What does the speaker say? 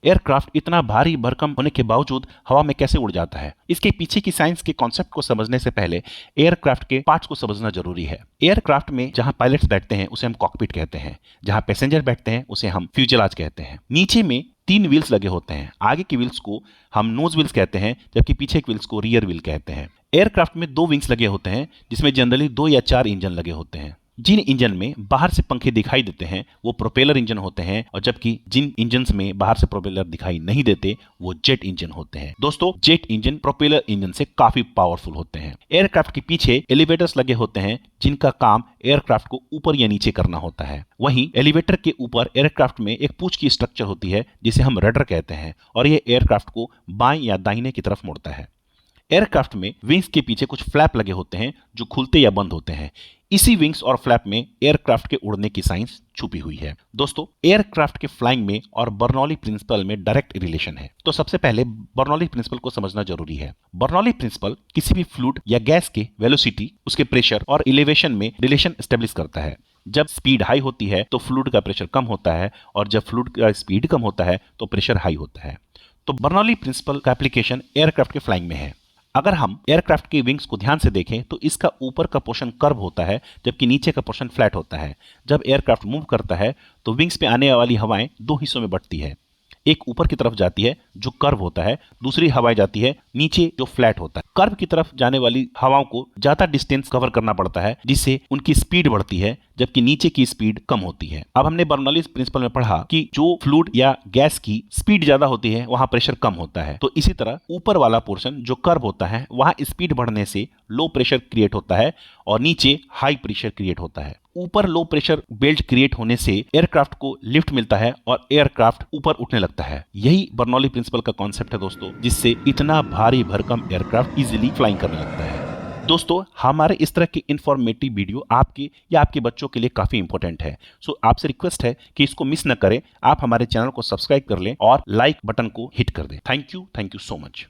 Aircraft इतना भारी भरकम होने के बावजूद हवा में कैसे उड़ जाता है? इसके पीछे की साइंस के कॉन्सेप्ट को समझने से पहले एयरक्राफ्ट के पार्ट्स को समझना जरूरी है। एयरक्राफ्ट में जहां पायलट्स बैठते हैं उसे हम कॉकपिट कहते हैं, जहां पैसेंजर बैठते हैं उसे हम फ्यूजलाज कहते हैं। नीचे में 3 व्हील्स लगे होते हैं। आगे के व्हील्स को हम नोज व्हील्स कहते हैं, जबकि पीछे के व्हील्स को रियर व्हील कहते हैं। एयरक्राफ्ट में 2 विंग्स लगे होते हैं, जिसमें जनरली 2 या 4 इंजन लगे होते हैं। जिन इंजन में बाहर से पंखे दिखाई देते हैं वो प्रोपेलर इंजन होते हैं, और जबकि जिन इंजन्स में बाहर से प्रोपेलर दिखाई नहीं देते वो जेट इंजन होते हैं। दोस्तों, जेट इंजन प्रोपेलर इंजन से काफी पावरफुल होते हैं। एयरक्राफ्ट के पीछे एलिवेटर्स लगे होते हैं, जिनका काम एयरक्राफ्ट को ऊपर या नीचे करना होता है। वहीं एलिवेटर के ऊपर एयरक्राफ्ट में एक पूंछ की स्ट्रक्चर होती है, जिसे हम रडर कहते हैं, और ये एयरक्राफ्ट को बाएं या दाहिने की तरफ मोड़ता है। एयरक्राफ्ट में विंग्स के पीछे कुछ फ्लैप लगे होते हैं जो खुलते या बंद होते हैं। इसी विंग्स और फ्लैप में एयरक्राफ्ट के उड़ने की साइंस छुपी हुई है। दोस्तों, एयरक्राफ्ट के फ्लाइंग में और बर्नौली प्रिंसिपल में डायरेक्ट रिलेशन है। तो सबसे पहले बर्नौली प्रिंसिपल को समझना जरूरी है। बर्नौली प्रिंसिपल किसी भी फ्लूइड या गैस के वेलोसिटी, उसके प्रेशर और एलिवेशन में रिलेशन एस्टेब्लिश करता है। जब स्पीड हाई होती है तो फ्लूइड का प्रेशर कम होता है, और जब फ्लूइड का स्पीड कम होता है तो प्रेशर हाई होता है। तो बर्नौली प्रिंसिपल का एप्लीकेशन एयरक्राफ्ट के फ्लाइंग में है। अगर हम एयरक्राफ्ट के विंग्स को ध्यान से देखें तो इसका ऊपर का पोर्शन कर्व होता है, जबकि नीचे का पोर्शन फ्लैट होता है। जब एयरक्राफ्ट मूव करता है तो विंग्स पे आने वाली हवाएं 2 हिस्सों में बंटती है। एक ऊपर की तरफ जाती है जो कर्व होता है, दूसरी हवाएं जाती है नीचे जो फ्लैट होता है। कर्व की तरफ जाने वाली हवाओं को ज्यादा डिस्टेंस कवर करना पड़ता है, जिससे उनकी स्पीड बढ़ती है, जबकि नीचे की स्पीड कम होती है। अब हमने बर्नौली प्रिंसिपल में पढ़ा कि जो फ्लूइड या गैस की स्पीड ज्यादा होती है वहां प्रेशर कम होता है। तो इसी तरह ऊपर वाला पोर्शन जो कर्व होता है वहां स्पीड बढ़ने से लो प्रेशर क्रिएट होता है, और नीचे हाई प्रेशर क्रिएट होता है। ऊपर लो प्रेशर बेल्ट क्रिएट होने से एयरक्राफ्ट को लिफ्ट मिलता है और एयरक्राफ्ट ऊपर उठने लगता है। यही बर्नौली प्रिंसिपल का कॉन्सेप्ट है दोस्तों, जिससे इतना भारी भरकम एयरक्राफ्ट इजीली फ्लाइंग करने लगता है। दोस्तों, हमारे इस तरह की इंफॉर्मेटिव वीडियो आपके या आपके बच्चों के लिए काफी इंपॉर्टेंट है। सो आपसे रिक्वेस्ट है कि इसको मिस न करें। आप हमारे चैनल को सब्सक्राइब कर लें और लाइक बटन को हिट कर दें। Thank you so much.